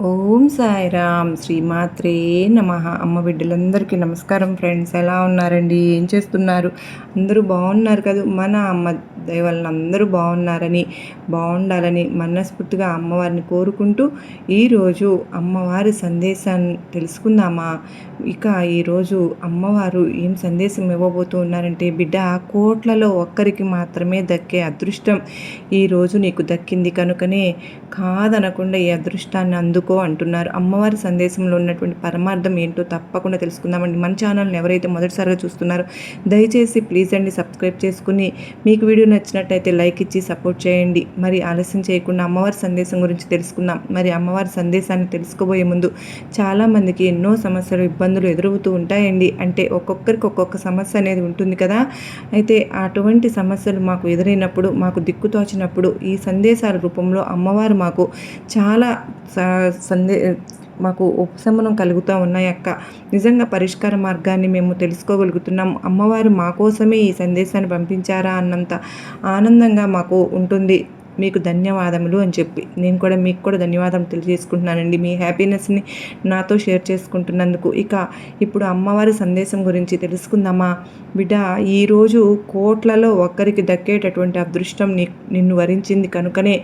ఓం సాయిరామ్ శ్రీమాత్రే నమః. అమ్మ బిడ్డలందరికీ నమస్కారం ఫ్రెండ్స్. ఎలా ఉన్నారండి? ఏం చేస్తున్నారు? అందరూ బాగున్నారు కదా? మన అమ్మ దయ వలన అందరూ బాగుండాలని మనస్ఫూర్తిగా అమ్మవారిని కోరుకుంటూ ఈరోజు అమ్మవారి సందేశాన్ని తెలుసుకుందామా? ఇక ఈరోజు అమ్మవారు ఏం సందేశం ఇవ్వబోతూ ఉన్నారంటే, బిడ్డ, కోట్లలో ఒక్కరికి మాత్రమే దక్కే అదృష్టం ఈరోజు నీకు దక్కింది కనుకనే కాదనకుండా ఈ అదృష్టాన్ని అందుకో అంటున్నారు. అమ్మవారి సందేశంలో ఉన్నటువంటి పరమార్థం ఏంటో తప్పకుండా తెలుసుకుందామండి. మన ఛానల్ని ఎవరైతే మొదటిసారిగా చూస్తున్నారో దయచేసి ప్లీజ్ అండి సబ్స్క్రైబ్ చేసుకుని, మీకు వీడియో నచ్చినట్టయితే లైక్ ఇచ్చి సపోర్ట్ చేయండి. మరి ఆలస్యం చేయకుండా అమ్మవారి సందేశం గురించి తెలుసుకుందాం. మరి అమ్మవారి సందేశాన్ని తెలుసుకోబోయే ముందు చాలామందికి ఎన్నో సమస్యలు, ఇబ్బందులు ఎదురవుతూ ఉంటాయండి. అంటే ఒక్కొక్కరికి ఒక్కొక్క సమస్య అనేది ఉంటుంది కదా. అయితే అటువంటి సమస్యలు మాకు ఎదురైనప్పుడు, మాకు దిక్కుతోచినప్పుడు ఈ సందేశాల రూపంలో అమ్మవారు మాకు చాలా మాకు ఉపశమనం కలుగుతూ ఉన్నాయి అక్క. నిజంగా పరిష్కార మార్గాన్ని మేము తెలుసుకోగలుగుతున్నాం. అమ్మవారు మా కోసమే ఈ సందేశాన్ని పంపించారా అన్నంత ఆనందంగా మాకు ఉంటుంది. మీకు ధన్యవాదములు అని చెప్పి నేను కూడా మీకు కూడా ధన్యవాదం తెలియజేసుకుంటున్నానండి, మీ హ్యాపీనెస్ని నాతో షేర్ చేసుకుంటున్నందుకు. ఇక ఇప్పుడు అమ్మవారి సందేశం గురించి తెలుసుకుందామా? బిడ్డ, ఈరోజు కోట్లలో ఒక్కరికి దక్కేటటువంటి అదృష్టం నిన్ను వరించింది కనుకనే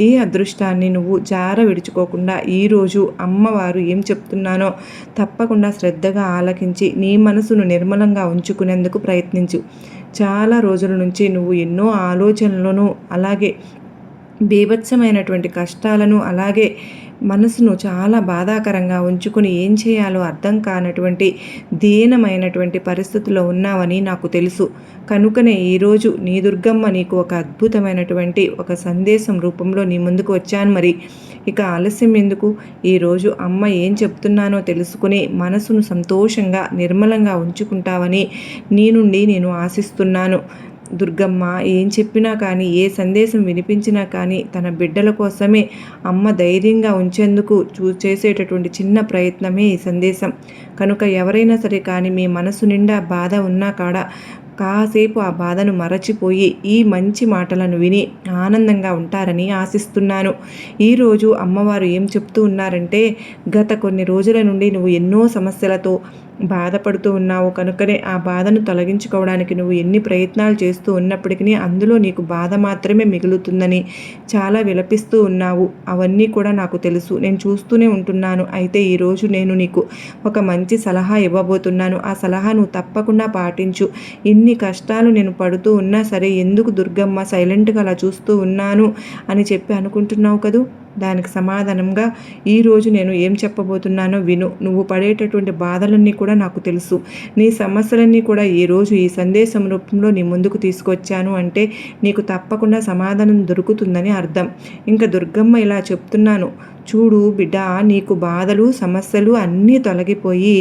ఈ అదృష్టాన్ని నువ్వు జార విడుచుకోకుండా ఈరోజు అమ్మవారు ఏం చెప్తున్నానో తప్పకుండా శ్రద్ధగా ఆలకించి నీ మనసును నిర్మలంగా ఉంచుకునేందుకు ప్రయత్నించు. చాలా రోజుల నుంచి నువ్వు ఎన్నో ఆలోచనలను, అలాగే బీభత్సమైనటువంటి కష్టాలను, అలాగే మనసును చాలా బాధాకరంగా ఉంచుకుని ఏం చేయాలో అర్థం కానటువంటి దీనమైనటువంటి పరిస్థితుల్లో ఉన్నావని నాకు తెలుసు. కనుకనే ఈరోజు నీ దుర్గమ్మ నీకు ఒక అద్భుతమైనటువంటి ఒక సందేశం రూపంలో నీ ముందుకు వచ్చాను. మరి ఇక ఆలస్యం ఎందుకు? ఈరోజు అమ్మ ఏం చెప్తున్నానో తెలుసుకుని మనసును సంతోషంగా నిర్మలంగా ఉంచుకుంటావని నీ నుండి నేను ఆశిస్తున్నాను. దుర్గమ్మ ఏం చెప్పినా కానీ, ఏ సందేశం వినిపించినా కానీ తన బిడ్డల కోసమే అమ్మ ధైర్యంగా ఉంచేందుకు చేసేటటువంటి చిన్న ప్రయత్నమే ఈ సందేశం. కనుక ఎవరైనా సరే కానీ మీ మనసు నిండా బాధ ఉన్నా కాడ కాసేపు ఆ బాధను మరచిపోయి ఈ మంచి మాటలను విని ఆనందంగా ఉంటారని ఆశిస్తున్నాను. ఈరోజు అమ్మవారు ఏం చెప్తూ ఉన్నారంటే, గత కొన్ని రోజుల నుండి నువ్వు ఎన్నో సమస్యలతో బాధపడుతూ ఉన్నావు కనుకనే ఆ బాధను తొలగించుకోవడానికి నువ్వు ఎన్ని ప్రయత్నాలు చేస్తూ ఉన్నప్పటికీ అందులో నీకు బాధ మాత్రమే మిగులుతుందని చాలా విలపిస్తూ ఉన్నావు. అవన్నీ కూడా నాకు తెలుసు, నేను చూస్తూనే ఉంటున్నాను. అయితే ఈరోజు నేను నీకు ఒక మంచి సలహా ఇవ్వబోతున్నాను. ఆ సలహా నువ్వు తప్పకుండా పాటించు. ఇన్ని కష్టాలు నేను పడుతూ ఉన్నా సరే ఎందుకు దుర్గమ్మ సైలెంట్గా అలా చూస్తూ ఉన్నాను అని చెప్పి అనుకుంటున్నావు కదూ. దానికి సమాధానంగా ఈరోజు నేను ఏం చెప్పబోతున్నానో విను. నువ్వు పడేటటువంటి బాధలన్నీ కూడా నాకు తెలుసు. నీ సమస్యలన్నీ కూడా ఈరోజు ఈ సందేశం రూపంలో నీ ముందుకు తీసుకొచ్చాను అంటే నీకు తప్పకుండా సమాధానం దొరుకుతుందని అర్థం. ఇంకా దుర్గమ్మ ఇలా చెప్తున్నాను, చూడు బిడ్డ, నీకు బాధలు, సమస్యలు అన్నీ తొలగిపోయి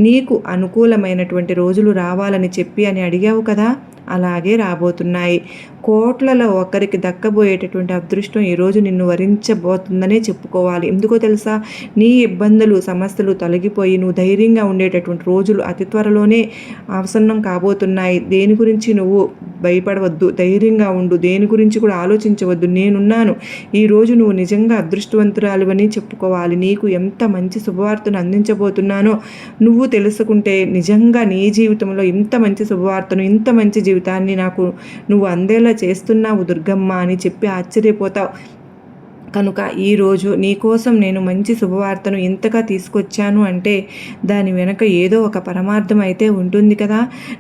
నీకు అనుకూలమైనటువంటి రోజులు రావాలని చెప్పి అని అడిగావు కదా, అలాగే రాబోతున్నాయి. కోట్లలో ఒకరికి దక్కబోయేటటువంటి అదృష్టం ఈరోజు నిన్ను వరించబోతుందనే చెప్పుకోవాలి. ఎందుకో తెలుసా? నీ ఇబ్బందులు, సమస్యలు తొలగిపోయి నువ్వు ధైర్యంగా ఉండేటటువంటి రోజులు అతి త్వరలోనే ఆసన్నం కాబోతున్నాయి. దేని గురించి నువ్వు భయపడవద్దు, ధైర్యంగా ఉండు. దేని గురించి కూడా ఆలోచించవద్దు, నేనున్నాను. ఈరోజు నువ్వు నిజంగా అదృష్టవంతురాలివని చెప్పుకోవాలి. నీకు ఎంత మంచి శుభవార్తను అందించబోతున్నానో నువ్వు తెలుసుకుంటే నిజంగా నీ జీవితంలో ఇంత మంచి శుభవార్తను, ఇంత మంచి జీవితాన్ని నాకు నువ్వు అందేలా చేస్తున్నావు దుర్గమ్మ అని చెప్పి ఆశ్చర్యపోతావు. కనుక ఈరోజు నీకోసం నేను మంచి శుభవార్తను ఇంతగా తీసుకొచ్చాను అంటే దాని వెనక ఏదో ఒక పరమార్థం అయితే ఉంటుంది కదా.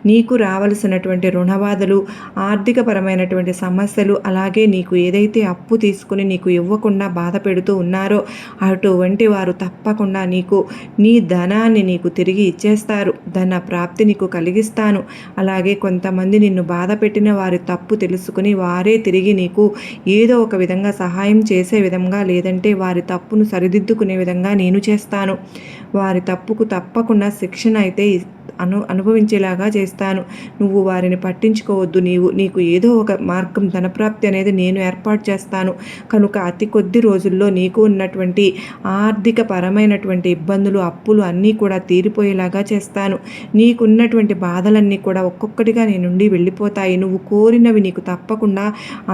నీకు రావలసినటువంటి రుణబాధలు, ఆర్థికపరమైనటువంటి సమస్యలు, అలాగే నీకు ఏదైతే అప్పు తీసుకుని నీకు ఇవ్వకుండా బాధ పెడుతూ ఉన్నారో అటువంటి వారు తప్పకుండా నీ ధనాన్ని నీకు తిరిగి ఇచ్చేస్తారు. ధన ప్రాప్తి నీకు కలిగిస్తాను. అలాగే కొంతమంది నిన్ను బాధ పెట్టిన వారి తప్పు తెలుసుకుని వారే తిరిగి నీకు ఏదో ఒక విధంగా సహాయం చేసే విధంగా, లేదంటే వారి తప్పును సరిదిద్దుకునే విధంగా నేను చేస్తాను. వారి తప్పుకు తప్పకుండా శిక్షణ అయితే అనుభవించేలాగా చేస్తాను. నువ్వు వారిని పట్టించుకోవద్దు. నీకు ఏదో ఒక మార్గం ధనప్రాప్తి అనేది నేను ఏర్పాటు చేస్తాను. కనుక అతి కొద్ది రోజుల్లో నీకు ఉన్నటువంటి ఆర్థిక పరమైనటువంటి ఇబ్బందులు, అప్పులు అన్నీ కూడా తీరిపోయేలాగా చేస్తాను. నీకున్నటువంటి బాధలన్నీ కూడా ఒక్కొక్కటిగా నీ నుండి వెళ్ళిపోతాయి. నువ్వు కోరినవి నీకు తప్పకుండా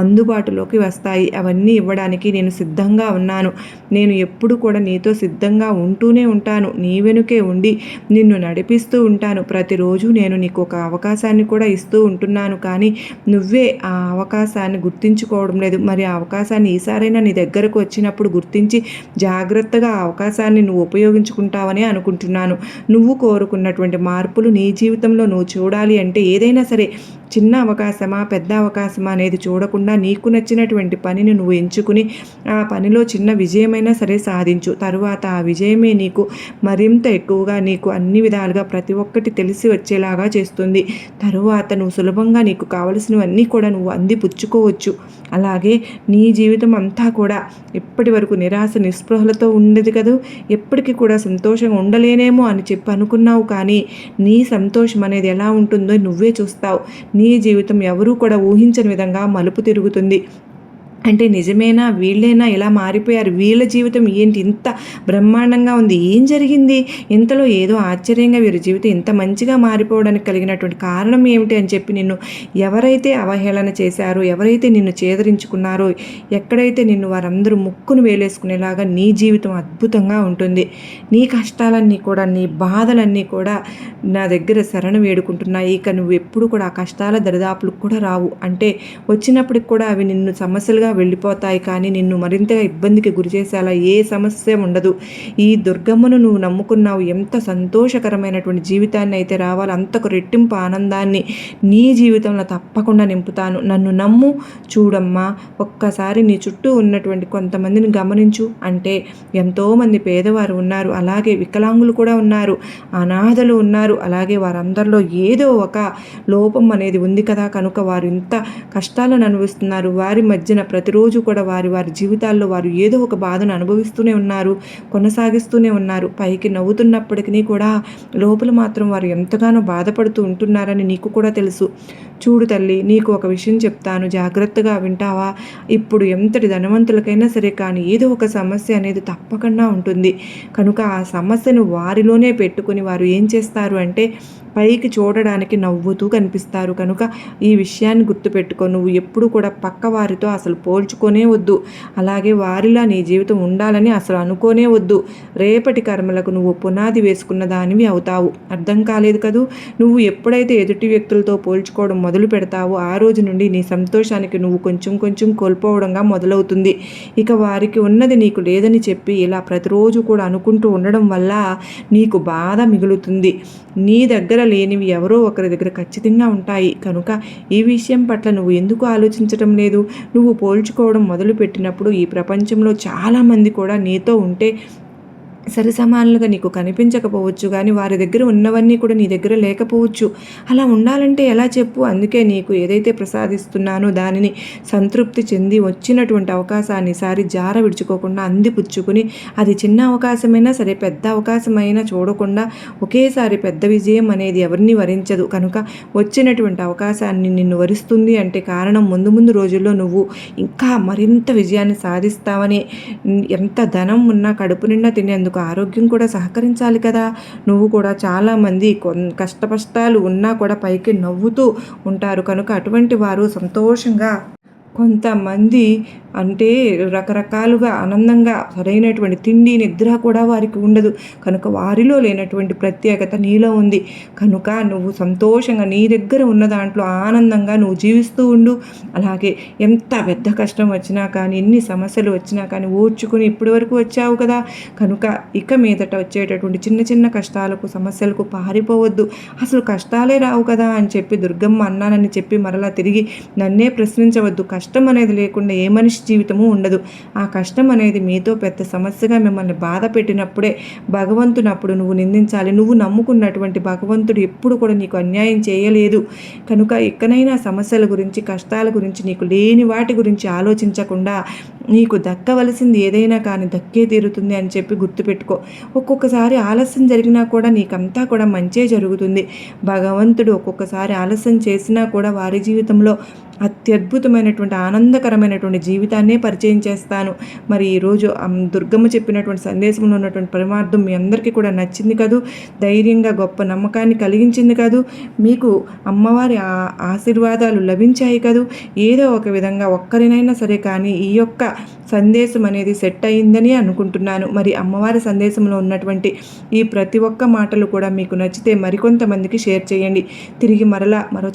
అందుబాటులోకి వస్తాయి. అవన్నీ ఇవ్వడానికి నేను సిద్ధంగా ఉన్నాను. నేను ఎప్పుడు కూడా నీతో సిద్ధంగా ఉంటూనే ఉంటాను. నీ వెనుకే ఉండి నిన్ను నడిపిస్తూ ఉంటాను. ప్రతిరోజు నేను నీకు ఒక అవకాశాన్ని కూడా ఇస్తూ ఉంటున్నాను. కానీ నువ్వే ఆ అవకాశాన్ని గుర్తించుకోవడం లేదు. మరి ఆ అవకాశాన్ని ఈసారైనా నీ దగ్గరకు వచ్చినప్పుడు గుర్తించి జాగ్రత్తగా ఆ అవకాశాన్ని నువ్వు ఉపయోగించుకుంటావని అనుకుంటున్నాను. నువ్వు కోరుకున్నటువంటి మార్పులు నీ జీవితంలో నువ్వు చూడాలి అంటే ఏదైనా సరే చిన్న అవకాశమా పెద్ద అవకాశమా అనేది చూడకుండా నీకు నచ్చినటువంటి పనిని నువ్వు ఎంచుకుని ఆ పనిలో చిన్న విజయమైనా సరే సాధించు. తరువాత ఆ విజయమే నీకు మరింత ఎక్కువగా నీకు అన్ని విధాలుగా ప్రతి ఒక్కటి తెలిసి వచ్చేలాగా చేస్తుంది. తరువాత నువ్వు సులభంగా నీకు కావలసినవన్నీ కూడా నువ్వు అందిపుచ్చుకోవచ్చు. అలాగే నీ జీవితం అంతా కూడా ఇప్పటి వరకు నిరాశ నిస్పృహలతో ఉండేది కదా, ఎప్పటికీ కూడా సంతోషంగా ఉండలేనేమో అని చెప్పి అనుకున్నావు. కానీ నీ సంతోషం అనేది ఎలా ఉంటుందో నువ్వే చూస్తావు. నీ జీవితం ఎవరూ కూడా ఊహించని విధంగా మలుపు తిరుగుతుంది. అంటే నిజమేనా, వీళ్ళేనా ఇలా మారిపోయారు, వీళ్ళ జీవితం ఏంటి ఇంత బ్రహ్మాండంగా ఉంది, ఏం జరిగింది, ఇంతలో ఏదో ఆశ్చర్యంగా వీరి జీవితం ఇంత మంచిగా మారిపోవడానికి కలిగినటువంటి కారణం ఏమిటి అని చెప్పి నిన్ను ఎవరైతే అవహేళన చేశారో, ఎవరైతే నిన్ను చేదరించుకున్నారో, ఎక్కడైతే నిన్ను వారందరూ ముక్కును వేలేసుకునేలాగా నీ జీవితం అద్భుతంగా ఉంటుంది. నీ కష్టాలన్నీ కూడా, నీ బాధలన్నీ కూడా నా దగ్గర శరణు వేడుకుంటున్నాయి. ఇక నువ్వు ఎప్పుడు కూడా ఆ కష్టాల దరిదాపులకు కూడా రావు. అంటే వచ్చినప్పటికి కూడా అవి నిన్ను సమస్యలుగా వెళ్ళిపోతాయి. కానీ నిన్ను మరింతగా ఇబ్బందికి గురి చేసేలా ఏ సమస్య ఉండదు. ఈ దుర్గమ్మను నువ్వు నమ్ముకున్నావు. ఎంత సంతోషకరమైనటువంటి జీవితాన్ని అయితే రావాలి, అంతకు రెట్టింపు ఆనందాన్ని నీ జీవితంలో తప్పకుండా నింపుతాను. నన్ను నమ్ము. చూడమ్మా, ఒక్కసారి నీ చుట్టూ ఉన్నటువంటి కొంతమందిని గమనించు. అంటే ఎంతోమంది పేదవారు ఉన్నారు, అలాగే వికలాంగులు కూడా ఉన్నారు, అనాథలు ఉన్నారు. అలాగే వారందరిలో ఏదో ఒక లోపం అనేది ఉంది కదా, కనుక వారు ఇంత కష్టాలను అనుభవిస్తున్నారు. వారి మధ్యన ప్రతిరోజు కూడా వారి జీవితాల్లో వారు ఏదో ఒక బాధను అనుభవిస్తూనే ఉన్నారు, కొనసాగిస్తూనే ఉన్నారు. పైకి నవ్వుతున్నప్పటికీ కూడా లోపల మాత్రం వారు ఎంతగానో బాధపడుతూ ఉంటున్నారని నీకు కూడా తెలుసు. చూడు తల్లి, నీకు ఒక విషయం చెప్తాను, జాగ్రత్తగా వింటావా? ఇప్పుడు ఎంతటి ధనవంతులకైనా సరే కానీ ఏదో ఒక సమస్య అనేది తప్పకుండా ఉంటుంది. కనుక ఆ సమస్యను వారిలోనే పెట్టుకుని వారు ఏం చేస్తారు అంటే పైకి చూడడానికి నవ్వుతూ కనిపిస్తారు. కనుక ఈ విషయాన్ని గుర్తుపెట్టుకో. నువ్వు ఎప్పుడు కూడా పక్క వారితో అసలు పోల్చుకొనే వద్దు. అలాగే వారిలా నీ జీవితం ఉండాలని అసలు అనుకోనే వద్దు. రేపటి కర్మలకు నువ్వు పునాది వేసుకున్న దానివి అవుతావు. అర్థం కాలేదు కదూ? నువ్వు ఎప్పుడైతే ఎదుటి వ్యక్తులతో పోల్చుకోవడం మొదలు పెడతావో ఆ రోజు నుండి నీ సంతోషానికి నువ్వు కొంచెం కొంచెం కోల్పోవడంగా మొదలవుతుంది. ఇక వారికి ఉన్నది నీకు లేదని చెప్పి ఇలా ప్రతిరోజు కూడా అనుకుంటూ ఉండడం వల్ల నీకు బాధ మిగులుతుంది. నీ దగ్గర లేనివి ఎవరో ఒకరి దగ్గర ఖచ్చితంగా ఉంటాయి. కనుక ఈ విషయం పట్ల నువ్వు ఎందుకు ఆలోచించటం లేదు? నువ్వు పోల్చుకోవడం మొదలుపెట్టినప్పుడు ఈ ప్రపంచంలో చాలామంది కూడా నీతో ఉంటే సరిసమానులుగా నీకు కనిపించకపోవచ్చు, కానీ వారి దగ్గర ఉన్నవన్నీ కూడా నీ దగ్గర లేకపోవచ్చు. అలా ఉండాలంటే ఎలా చెప్పు? అందుకే నీకు ఏదైతే ప్రసాదిస్తున్నానో దానిని సంతృప్తి చెంది వచ్చినటువంటి అవకాశాన్ని ఈసారి జార విడుచుకోకుండా అందిపుచ్చుకుని, అది చిన్న అవకాశమైనా సరే పెద్ద అవకాశమైనా చూడకుండా ఒకేసారి పెద్ద విజయం అనేది ఎవరిని వరించదు. కనుక వచ్చినటువంటి అవకాశాన్ని నిన్ను వరిస్తుంది అంటే కారణం ముందు ముందు రోజుల్లో నువ్వు ఇంకా మరింత విజయాన్ని సాధిస్తావని. ఎంత ధనం ఉన్నా కడుపు నిండా తినేందుకు ఆరోగ్యం కూడా సహకరించాలి కదా. నువ్వు కూడా చాలామంది కష్టాలు ఉన్నా కూడా పైకి నవ్వుతూ ఉంటారు. కనుక అటువంటి వారు సంతోషంగా, కొంతమంది అంటే రకరకాలుగా ఆనందంగా సరైనటువంటి తిండి నిద్ర కూడా వారికి ఉండదు. కనుక వారిలో లేనటువంటి ప్రత్యేకత నీలో ఉంది. కనుక నువ్వు సంతోషంగా నీ దగ్గర ఉన్న దాంట్లో ఆనందంగా నువ్వు జీవిస్తూ ఉండు. అలాగే ఎంత పెద్ద కష్టం వచ్చినా కానీ, ఎన్ని సమస్యలు వచ్చినా కానీ ఓర్చుకుని ఇప్పటి వరకు వచ్చావు కదా. కనుక ఇక మీదట వచ్చేటటువంటి చిన్న చిన్న కష్టాలకు, సమస్యలకు పారిపోవద్దు. అసలు కష్టాలే రావు కదా అని చెప్పి దుర్గమ్మ అన్నానని చెప్పి మరలా తిరిగి నన్నే ప్రశ్నించవద్దు. కష్టం అనేది లేకుండా ఏ మనిషి జీవితము ఉండదు. ఆ కష్టం అనేది మీతో పెద్ద సమస్యగా మిమ్మల్ని బాధ పెట్టినప్పుడే భగవంతుని అప్పుడు నువ్వు నిందించాలి. నువ్వు నమ్ముకున్నటువంటి భగవంతుడు ఎప్పుడు కూడా నీకు అన్యాయం చేయలేదు. కనుక ఎక్కడైనా సమస్యల గురించి, కష్టాల గురించి, నీకు లేని వాటి గురించి ఆలోచించకుండా నీకు దక్కవలసింది ఏదైనా కానీ దక్కే తీరుతుంది అని చెప్పి గుర్తుపెట్టుకో. ఒక్కొక్కసారి ఆలస్యం జరిగినా కూడా నీకంతా కూడా మంచే జరుగుతుంది. భగవంతుడు ఒక్కొక్కసారి ఆలస్యం చేసినా కూడా వారి జీవితంలో అత్యద్భుతమైనటువంటి ఆనందకరమైనటువంటి జీవితాన్నే పరిచయం చేస్తాను. మరి ఈరోజు దుర్గమ్మ చెప్పినటువంటి సందేశంలో ఉన్నటువంటి పరమార్థం మీ అందరికీ కూడా నచ్చింది కదూ, ధైర్యంగా గొప్ప నమ్మకాన్ని కలిగించింది కదూ, మీకు అమ్మవారి ఆశీర్వాదాలు లభించాయి కదూ. ఏదో ఒక విధంగా ఒక్కరినైనా సరే కానీ ఈ యొక్క సందేశం అనేది సెట్ అయ్యిందని అనుకుంటున్నాను. మరి అమ్మవారి సందేశంలో ఉన్నటువంటి ఈ ప్రతి ఒక్క మాటలు కూడా మీకు నచ్చితే మరికొంతమందికి షేర్ చేయండి. తిరిగి మరలా మరో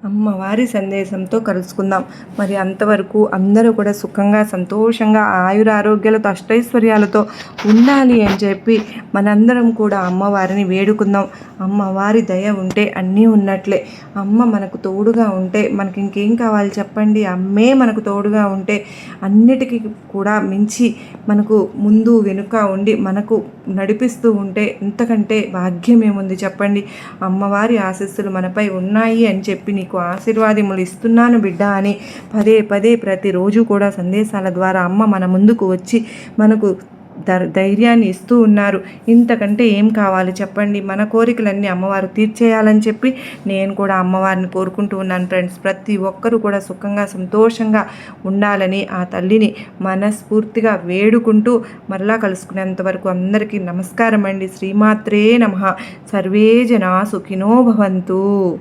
అమ్మవారి సందేశంతో కలుసుకుందాం. మరి అంతవరకు అందరూ కూడా సుఖంగా, సంతోషంగా, ఆయురారోగ్యాలతో, అష్టైశ్వర్యాలతో ఉండాలి అని చెప్పి మనందరం కూడా అమ్మవారిని వేడుకుందాం. అమ్మవారి దయ ఉంటే అన్నీ ఉన్నట్లే. అమ్మ మనకు తోడుగా ఉంటే మనకి ఇంకేం కావాలి చెప్పండి. అమ్మే మనకు తోడుగా ఉంటే అన్నిటికీ కూడా మించి మనకు ముందు వెనుక ఉండి మనకు నడిపిస్తూ ఉంటే ఇంతకంటే భాగ్యం ఏముంది చెప్పండి. అమ్మవారి ఆశీస్సులు మనపై ఉన్నాయి అని చెప్పి నీకు ఆశీర్వాదములు ఇస్తున్నాను బిడ్డ అని పదే పదే ప్రతిరోజు కూడా సందేశాల ద్వారా అమ్మ మన ముందుకు వచ్చి మనకు ధైర్యాన్ని ఇస్తూ ఉన్నారు. ఇంతకంటే ఏం కావాలి చెప్పండి. మన కోరికలన్నీ అమ్మవారు తీర్చేయాలని చెప్పి నేను కూడా అమ్మవారిని కోరుకుంటూ ఉన్నాను ఫ్రెండ్స్. ప్రతి ఒక్కరూ కూడా సుఖంగా, సంతోషంగా ఉండాలని ఆ తల్లిని మనస్ఫూర్తిగా వేడుకుంటూ మరలా కలుసుకునేంత వరకు అందరికీ నమస్కారం అండి. శ్రీమాత్రే నమః. సర్వే జనా సుఖినో భవంతు.